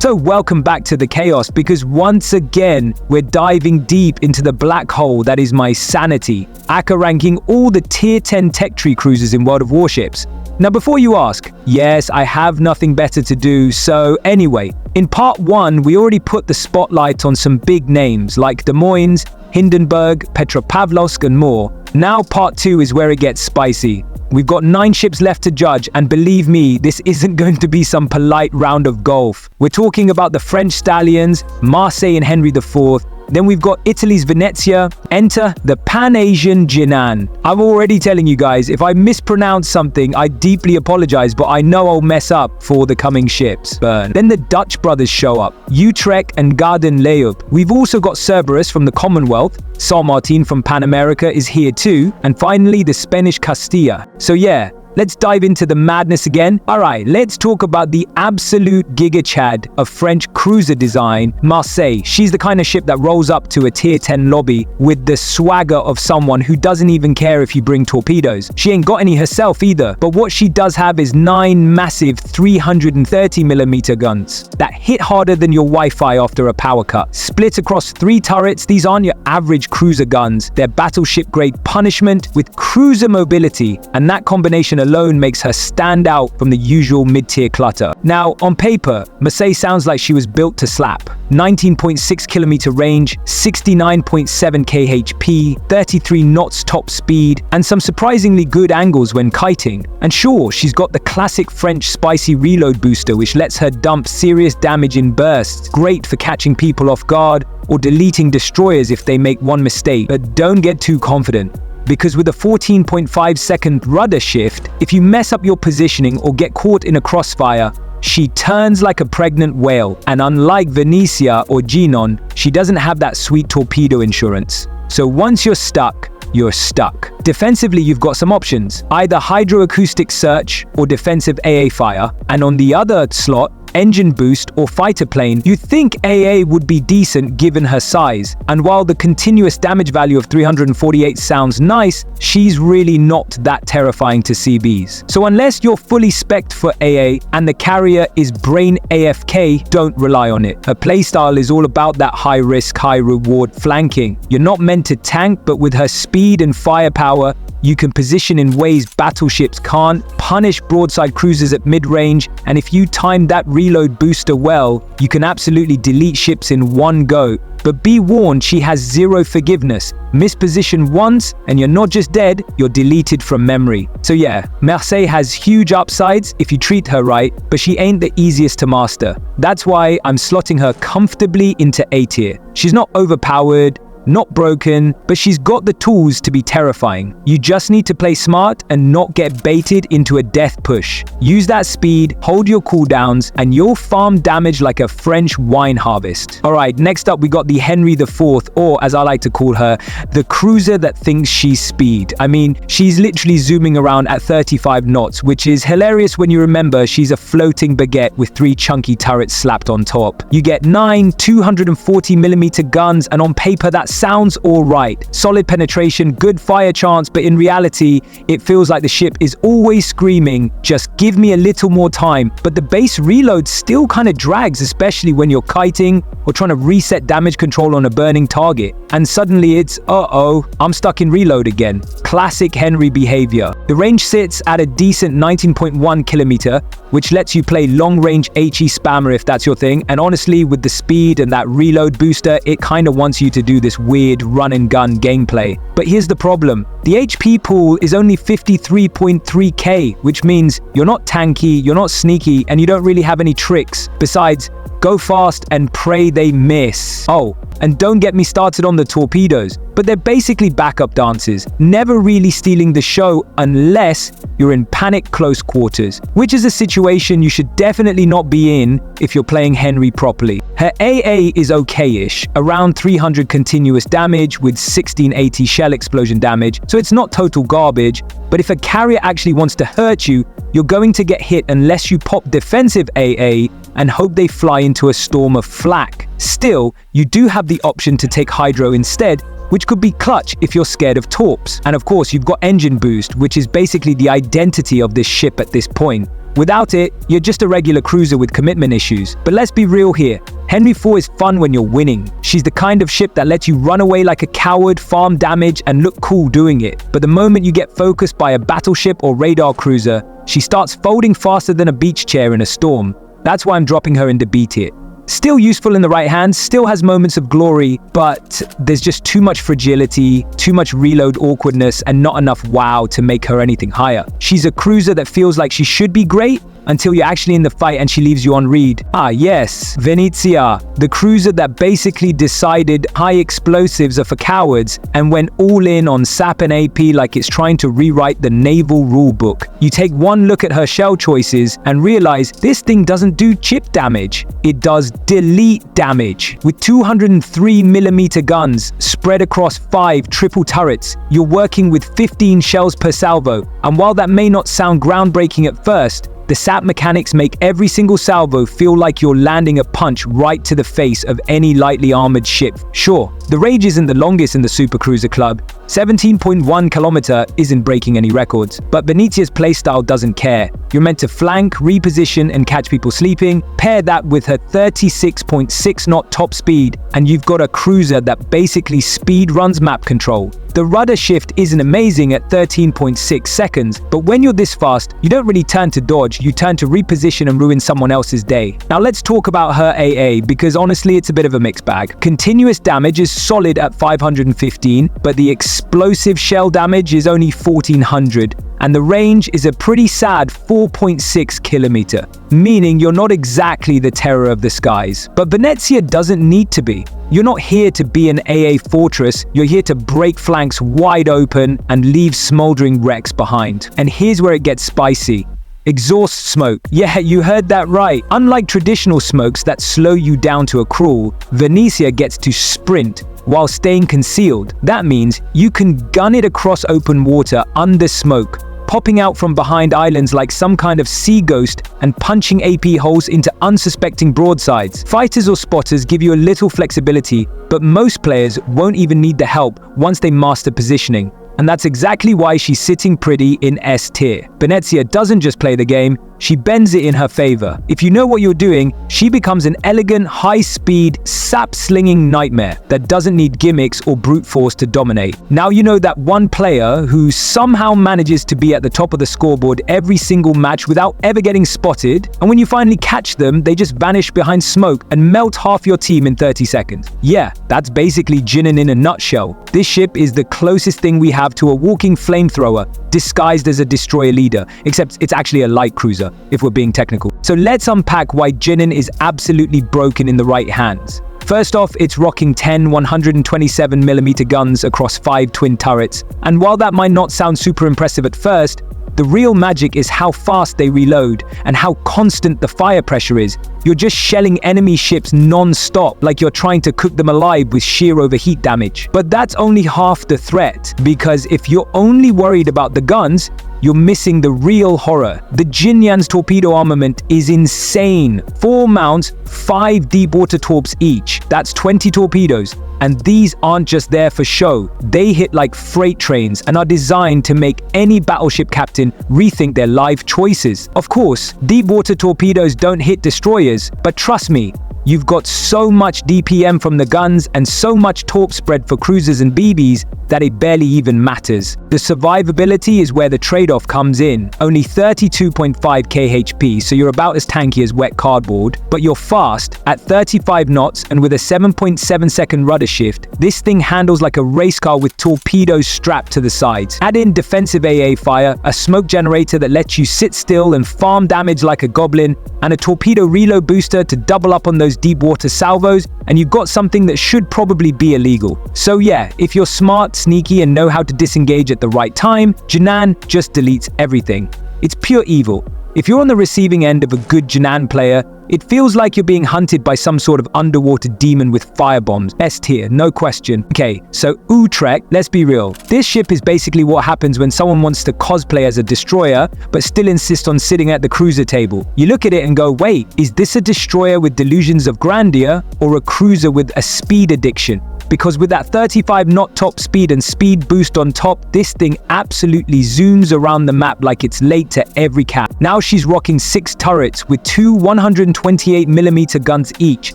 So welcome back to the chaos, because once again, we're diving deep into the black hole that is my sanity, ACA ranking all the tier 10 tech tree cruisers in World of Warships. Now before you ask, yes, I have nothing better to do, so anyway, in part 1, we already put the spotlight on some big names like Des Moines, Hindenburg, Petropavlovsk and more. Now part 2 is where it gets spicy. We've got 9 ships left to judge, and believe me, this isn't going to be some polite round of golf. We're talking about the French Stallions, Marseille and Henry IV. Then we've got Italy's Venezia. Enter the Pan-Asian Jinan. I'm already telling you guys, if I mispronounce something, I deeply apologize, but I know I'll mess up for the coming ships. Burn. Then the Dutch brothers show up, Utrecht and Gouden Leeuw. We've also got Cerberus from the Commonwealth. San Martin from Pan America is here too. And finally, the Spanish Castilla. So yeah, let's dive into the madness again. Alright, let's talk about the absolute giga chad of French cruiser design, Marseille. She's the kind of ship that rolls up to a tier 10 lobby with the swagger of someone who doesn't even care if you bring torpedoes. She ain't got any herself either, but what she does have is 9 massive 330mm guns that hit harder than your Wi-Fi after a power cut. Split across 3 turrets, these aren't your average cruiser guns. They're battleship grade punishment with cruiser mobility, and that combination alone makes her stand out from the usual mid-tier clutter. Now, on paper, Marseille sounds like she was built to slap. 19.6 kilometer range, 69.7 kHp, 33 knots top speed, and some surprisingly good angles when kiting. And sure, she's got the classic French spicy reload booster, which lets her dump serious damage in bursts, great for catching people off guard or deleting destroyers if they make one mistake. But don't get too confident, because with a 14.5 second rudder shift, if you mess up your positioning or get caught in a crossfire, she turns like a pregnant whale. And unlike Venezia or Jinan, she doesn't have that sweet torpedo insurance. So once you're stuck, you're stuck. Defensively, you've got some options, either hydroacoustic search or defensive AA fire, and on the other slot, engine boost or fighter plane. You think AA would be decent given her size, and while the continuous damage value of 348 sounds nice, she's really not that terrifying to CBs. So unless you're fully spec'd for AA and the carrier is brain AFK, don't rely on it. Her playstyle is all about that high risk, high reward flanking. You're not meant to tank, but with her speed and firepower, you can position in ways battleships can't, punish broadside cruisers at mid-range, and if you time that reload booster well, you can absolutely delete ships in one go. But be warned, she has zero forgiveness. Misposition once, and you're not just dead, you're deleted from memory. So yeah, Marseille has huge upsides if you treat her right, but she ain't the easiest to master. That's why I'm slotting her comfortably into A tier. She's not overpowered, not broken, but she's got the tools to be terrifying. You just need to play smart and not get baited into a death push. Use that speed, hold your cooldowns, and you'll farm damage like a French wine harvest. Alright, next up we got the Henry IV, or as I like to call her, the cruiser that thinks she's speed. I mean, she's literally zooming around at 35 knots, which is hilarious when you remember she's a floating baguette with 3 chunky turrets slapped on top. You get 9 240mm guns, and on paper that sounds alright. Solid penetration, good fire chance, but in reality, it feels like the ship is always screaming, just give me a little more time. But the base reload still kind of drags, especially when you're kiting or trying to reset damage control on a burning target. And suddenly it's, uh-oh, I'm stuck in reload again. Classic Henry behavior. The range sits at a decent 19.1 kilometer, which lets you play long-range HE spammer if that's your thing. And honestly, with the speed and that reload booster, it kind of wants you to do this weird run-and-gun gameplay. But here's the problem. The HP pool is only 53.3k, which means you're not tanky, you're not sneaky, and you don't really have any tricks. Besides, go fast and pray they miss. Oh, and don't get me started on the torpedoes, but they're basically backup dances, never really stealing the show unless you're in panic close quarters, which is a situation you should definitely not be in if you're playing Henry properly. Her AA is okay-ish, around 300 continuous damage with 1680 shell explosion damage, so it's not total garbage, but if a carrier actually wants to hurt you, you're going to get hit unless you pop defensive AA and hope they fly into a storm of flak. Still, you do have the option to take hydro instead, which could be clutch if you're scared of torps. And of course, you've got engine boost, which is basically the identity of this ship at this point. Without it, you're just a regular cruiser with commitment issues. But let's be real here. Henry IV is fun when you're winning. She's the kind of ship that lets you run away like a coward, farm damage, and look cool doing it. But the moment you get focused by a battleship or radar cruiser, she starts folding faster than a beach chair in a storm. That's why I'm dropping her into B tier. Still useful in the right hands, still has moments of glory, but there's just too much fragility, too much reload awkwardness, and not enough wow to make her anything higher. She's a cruiser that feels like she should be great, until you're actually in the fight and she leaves you on read. Ah yes, Venezia, the cruiser that basically decided high explosives are for cowards and went all in on SAP and AP like it's trying to rewrite the naval rulebook. You take one look at her shell choices and realize this thing doesn't do chip damage, it does delete damage. With 203mm guns spread across 5 triple turrets, you're working with 15 shells per salvo, and while that may not sound groundbreaking at first, the SAP mechanics make every single salvo feel like you're landing a punch right to the face of any lightly armored ship. Sure, the range isn't the longest in the Supercruiser Club. 17.1 kilometer isn't breaking any records, but Venezia's playstyle doesn't care. You're meant to flank, reposition, and catch people sleeping. Pair that with her 36.6 knot top speed, and you've got a cruiser that basically speed runs map control. The rudder shift isn't amazing at 13.6 seconds, but when you're this fast, you don't really turn to dodge, you turn to reposition and ruin someone else's day. Now let's talk about her AA, because honestly it's a bit of a mixed bag. Continuous damage is solid at 515, but the explosive shell damage is only 1400. And the range is a pretty sad 4.6 kilometer, meaning you're not exactly the terror of the skies. But Venezia doesn't need to be. You're not here to be an AA fortress, you're here to break flanks wide open and leave smoldering wrecks behind. And here's where it gets spicy. Exhaust smoke. Yeah, you heard that right. Unlike traditional smokes that slow you down to a crawl, Venezia gets to sprint while staying concealed. That means you can gun it across open water under smoke, popping out from behind islands like some kind of sea ghost and punching AP holes into unsuspecting broadsides. Fighters or spotters give you a little flexibility, but most players won't even need the help once they master positioning. And that's exactly why she's sitting pretty in S tier. Venezia doesn't just play the game, she bends it in her favor. If you know what you're doing, she becomes an elegant, high-speed, sap-slinging nightmare that doesn't need gimmicks or brute force to dominate. Now you know that one player who somehow manages to be at the top of the scoreboard every single match without ever getting spotted, and when you finally catch them, they just vanish behind smoke and melt half your team in 30 seconds. Yeah, that's basically Jinan in a nutshell. This ship is the closest thing we have to a walking flamethrower, disguised as a destroyer leader, except it's actually a light cruiser, if we're being technical. So let's unpack why Jinan is absolutely broken in the right hands. First off, it's rocking 10 127mm guns across 5 twin turrets, and while that might not sound super impressive at first, the real magic is how fast they reload and how constant the fire pressure is. You're just shelling enemy ships non-stop, like you're trying to cook them alive with sheer overheat damage. But that's only half the threat, because if you're only worried about the guns, you're missing the real horror. The Jinan's torpedo armament is insane. 4 mounts, 5 deep water torps each. That's 20 torpedoes. And these aren't just there for show. They hit like freight trains and are designed to make any battleship captain rethink their life choices. Of course, deep water torpedoes don't hit destroyers, but trust me, you've got so much DPM from the guns and so much torp spread for cruisers and BBs that it barely even matters. The survivability is where the trade-off comes in. Only 32.5 kHP, so you're about as tanky as wet cardboard, but you're fast at 35 knots and with a 7.7 second rudder shift. This thing handles like a race car with torpedoes strapped to the sides. Add in defensive AA fire, a smoke generator that lets you sit still and farm damage like a goblin, and a torpedo reload booster to double up on those deep water salvos, and you've got something that should probably be illegal. So yeah, if you're smart, sneaky, and know how to disengage at the right time, Jinan just deletes everything. It's pure evil. If you're on the receiving end of a good Jinan player, it feels like you're being hunted by some sort of underwater demon with firebombs. S tier, no question. Okay, so Utrecht, let's be real. This ship is basically what happens when someone wants to cosplay as a destroyer, but still insist on sitting at the cruiser table. You look at it and go, wait, is this a destroyer with delusions of grandeur, or a cruiser with a speed addiction? because with that 35 knot top speed and speed boost on top, this thing absolutely zooms around the map like it's late to every cap. Now she's rocking 6 turrets with 2 128mm guns each,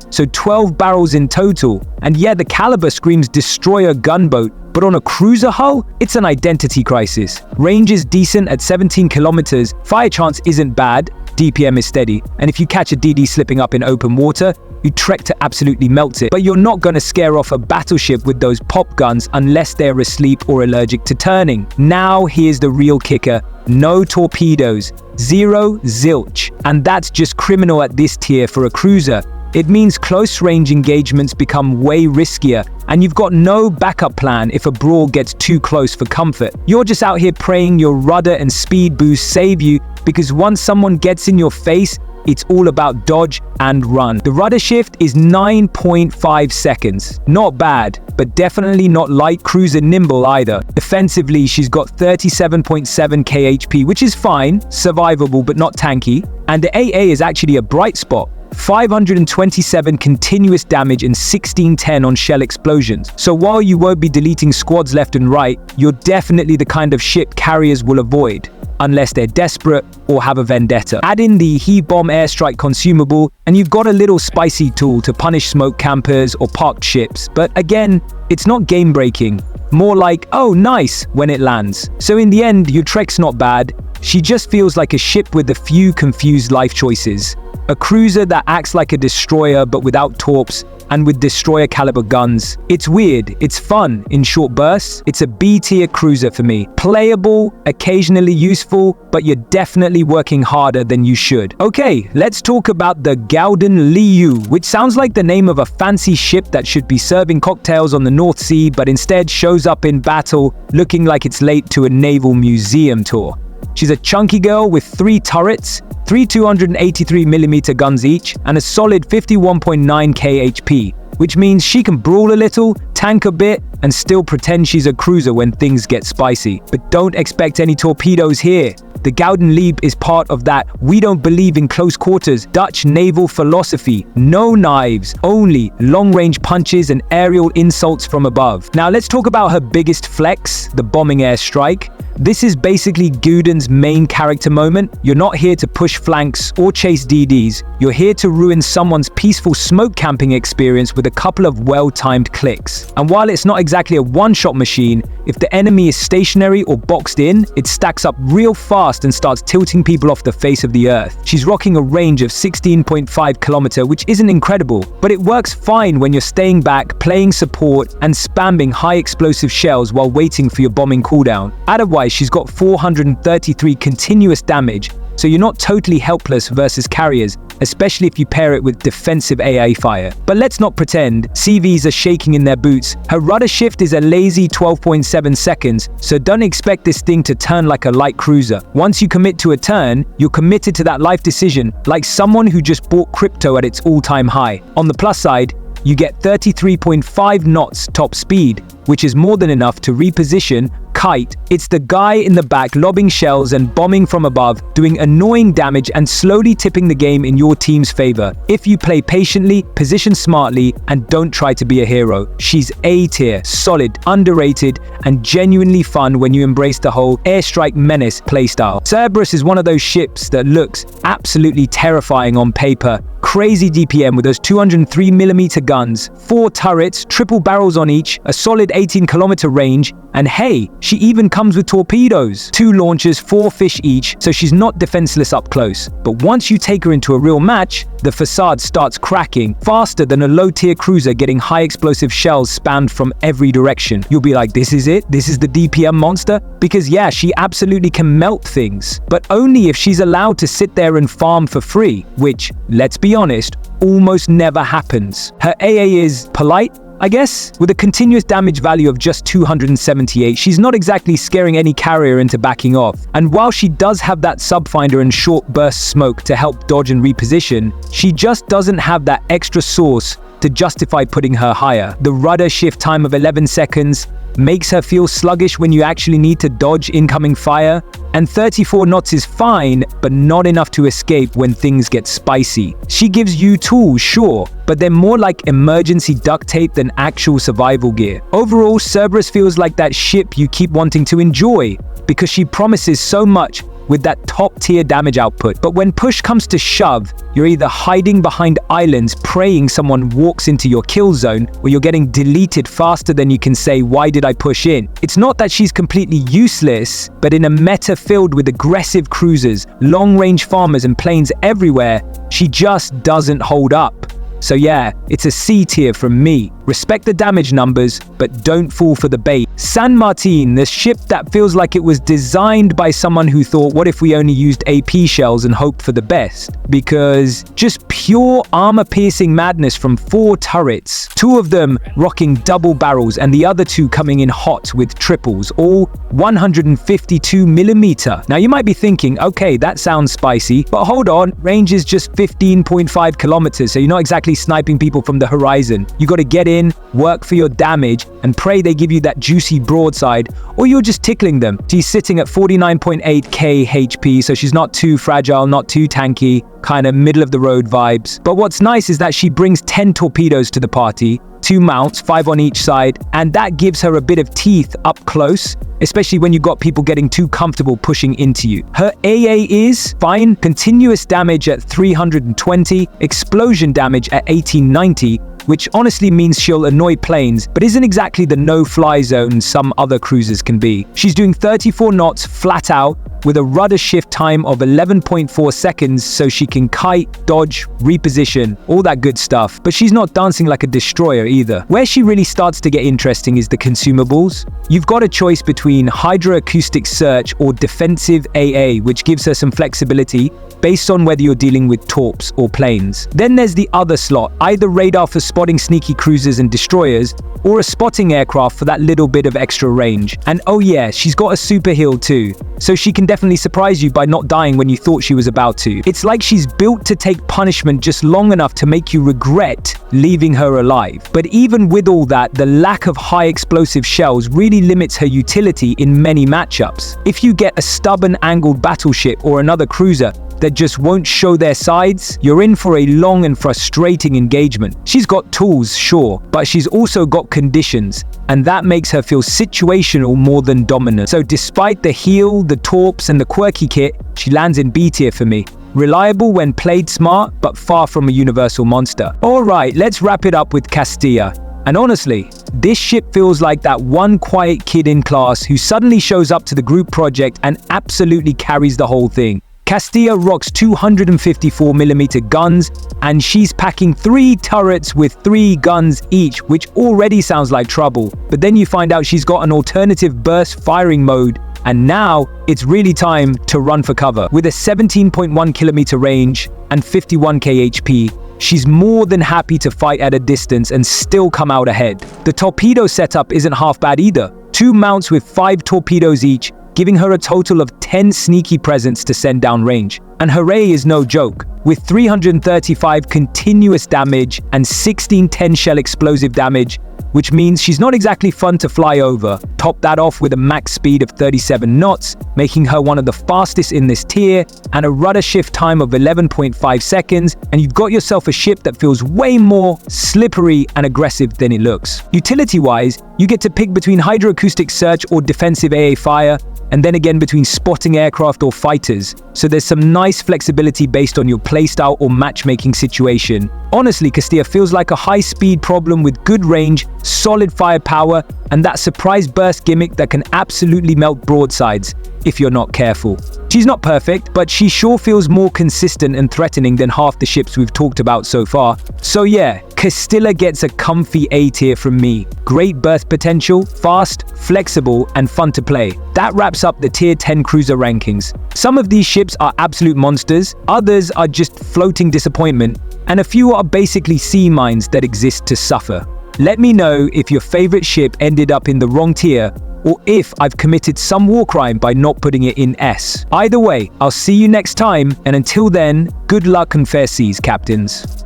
so 12 barrels in total. And yeah, the caliber screams destroyer gunboat, but on a cruiser hull, it's an identity crisis. Range is decent at 17 kilometers, fire chance isn't bad, DPM is steady, and if you catch a DD slipping up in open water, Utrecht to absolutely melt it. But you're not gonna scare off a battleship with those pop guns unless they're asleep or allergic to turning. Now here's the real kicker. No torpedoes, 0 zilch, and that's just criminal at this tier for a cruiser. It means close range engagements become way riskier, and you've got no backup plan if a brawl gets too close for comfort. You're just out here praying your rudder and speed boost save you, because once someone gets in your face, it's all about dodge and run. The rudder shift is 9.5 seconds. Not bad, but definitely not light cruiser nimble either. Defensively, she's got 37.7 kHP, which is fine, survivable but not tanky. And the AA is actually a bright spot. 527 continuous damage and 1610 on shell explosions. So while you won't be deleting squads left and right, you're definitely the kind of ship carriers will avoid, unless they're desperate or have a vendetta. Add in the heave bomb airstrike consumable, and you've got a little spicy tool to punish smoke campers or parked ships. But again, it's not game breaking. More like, oh nice, when it lands. So in the end, Utrecht's not bad. She just feels like a ship with a few confused life choices. A cruiser that acts like a destroyer but without torps, and with destroyer caliber guns. It's weird, it's fun in short bursts. It's a B-tier cruiser for me. Playable, occasionally useful, but you're definitely working harder than you should. Okay, let's talk about the Gouden Leeuw, which sounds like the name of a fancy ship that should be serving cocktails on the North Sea, but instead shows up in battle looking like it's late to a naval museum tour. She's a chunky girl with 3 turrets, 3 283mm guns each, and a solid 51.9 kHP, which means she can brawl a little, tank a bit, and still pretend she's a cruiser when things get spicy. But don't expect any torpedoes here. The Gouden Leeuw is part of that "we don't believe in close quarters" Dutch naval philosophy. No knives, only long-range punches and aerial insults from above. Now let's talk about her biggest flex, the bombing airstrike. This is basically Gouden's main character moment. You're not here to push flanks or chase DDs. You're here to ruin someone's peaceful smoke camping experience with a couple of well-timed clicks. And while it's not exactly a one-shot machine, if the enemy is stationary or boxed in, it stacks up real fast and starts tilting people off the face of the earth. She's rocking a range of 16.5 kilometers, which isn't incredible, but it works fine when you're staying back, playing support, and spamming high explosive shells while waiting for your bombing cooldown. Otherwise, she's got 433 continuous damage, so you're not totally helpless versus carriers, especially if you pair it with defensive AA fire. But let's not pretend, CVs are shaking in their boots. Her rudder shift is a lazy 12.7 seconds, so don't expect this thing to turn like a light cruiser. Once you commit to a turn, you're committed to that life decision, like someone who just bought crypto at its all-time high. On the plus side, you get 33.5 knots top speed, which is more than enough to reposition, kite. It's the guy in the back lobbing shells and bombing from above, doing annoying damage and slowly tipping the game in your team's favor. If you play patiently, position smartly, and don't try to be a hero. She's A tier, solid, underrated, and genuinely fun when you embrace the whole airstrike menace playstyle. Cerberus is one of those ships that looks absolutely terrifying on paper. Crazy DPM with those 203mm guns, 4 turrets, triple barrels on each, a solid 18km range, and hey, she even comes with torpedoes. 2 launchers, 4 fish each, so she's not defenseless up close. But once you take her into a real match, the facade starts cracking faster than a low-tier cruiser getting high explosive shells spammed from every direction. You'll be like, this is it? This is the DPM monster? Because yeah, she absolutely can melt things, but only if she's allowed to sit there and farm for free, which, let's be honest, almost never happens. Her AA is polite, I guess, with a continuous damage value of just 278. She's not exactly scaring any carrier into backing off. And while she does have that subfinder and short burst smoke to help dodge and reposition, she just doesn't have that extra sauce to justify putting her higher. The rudder shift time of 11 seconds makes her feel sluggish when you actually need to dodge incoming fire, and 34 knots is fine, but not enough to escape when things get spicy. She gives you tools, sure, but they're more like emergency duct tape than actual survival gear. Overall, Cerberus feels like that ship you keep wanting to enjoy, because she promises so much with that top-tier damage output. But when push comes to shove, you're either hiding behind islands praying someone walks into your kill zone, or you're getting deleted faster than you can say, "Why did I push in?" It's not that she's completely useless, but in a meta filled with aggressive cruisers, long-range farmers and planes everywhere, she just doesn't hold up. So yeah, it's a C tier from me. Respect the damage numbers, but don't fall for the bait. San Martin, the ship that feels like it was designed by someone who thought, what if we only used AP shells and hoped for the best? Because just pure armor-piercing madness from 4 turrets, 2 of them rocking double barrels and the other 2 coming in hot with triples, all 152mm. Now you might be thinking, okay, that sounds spicy, but hold on, range is just 15.5 kilometers, so you're not exactly sniping people from the horizon. You gotta get in, work for your damage, and pray they give you that juicy broadside, or you're just tickling them. She's sitting at 49.8k HP, so she's not too fragile, not too tanky, kind of middle of the road vibes. But what's nice is that she brings 10 torpedoes to the party, 2 mounts, 5 on each side, and that gives her a bit of teeth up close, especially when you got people getting too comfortable pushing into you. Her AA is fine, continuous damage at 320, explosion damage at 1890, which honestly means she'll annoy planes, but isn't exactly the no-fly zone some other cruisers can be. She's doing 34 knots flat out, with a rudder shift time of 11.4 seconds, so she can kite, dodge, reposition, all that good stuff. But she's not dancing like a destroyer either. Where she really starts to get interesting is the consumables. You've got a choice between hydroacoustic search or defensive AA, which gives her some flexibility based on whether you're dealing with torps or planes. Then there's the other slot, either radar for spotting sneaky cruisers and destroyers, or a spotting aircraft for that little bit of extra range. And oh yeah, she's got a super heal too, so she can definitely surprise you by not dying when you thought she was about to. It's like she's built to take punishment just long enough to make you regret leaving her alive. But even with all that, the lack of high explosive shells really limits her utility in many matchups. If you get a stubborn angled battleship or another cruiser that just won't show their sides, you're in for a long and frustrating engagement. She's got tools, sure, but she's also got conditions, and that makes her feel situational more than dominant. So despite the heal, the torps, and the quirky kit, she lands in B tier for me. Reliable when played smart, but far from a universal monster. Alright, let's wrap it up with Castilla. And honestly, this ship feels like that one quiet kid in class who suddenly shows up to the group project and absolutely carries the whole thing. Castilla rocks 254mm guns, and she's packing 3 turrets with 3 guns each, which already sounds like trouble. But then you find out she's got an alternative burst firing mode, and now it's really time to run for cover. With a 17.1km range and 51k HP, she's more than happy to fight at a distance and still come out ahead. The torpedo setup isn't half bad either. 2 mounts with 5 torpedoes each, giving her a total of 10 sneaky presents to send down range. And her A is no joke, with 335 continuous damage and 16 10-shell explosive damage, which means she's not exactly fun to fly over. Top that off with a max speed of 37 knots, making her one of the fastest in this tier, and a rudder shift time of 11.5 seconds, and you've got yourself a ship that feels way more slippery and aggressive than it looks. Utility-wise, you get to pick between hydroacoustic search or defensive AA fire, and then again between spotting aircraft or fighters. So there's some nice flexibility based on your playstyle or matchmaking situation. Honestly, Castilla feels like a high-speed problem with good range, solid firepower, and that surprise burst gimmick that can absolutely melt broadsides if you're not careful. She's not perfect, but she sure feels more consistent and threatening than half the ships we've talked about so far. So yeah, Castilla gets a comfy A tier from me. Great berth potential, fast, flexible, and fun to play. That wraps up the tier 10 cruiser rankings. Some of these ships are absolute monsters, others are just floating disappointment, and a few are basically sea mines that exist to suffer. Let me know if your favorite ship ended up in the wrong tier, or if I've committed some war crime by not putting it in S. Either way, I'll see you next time, and until then, good luck and fair seas, captains.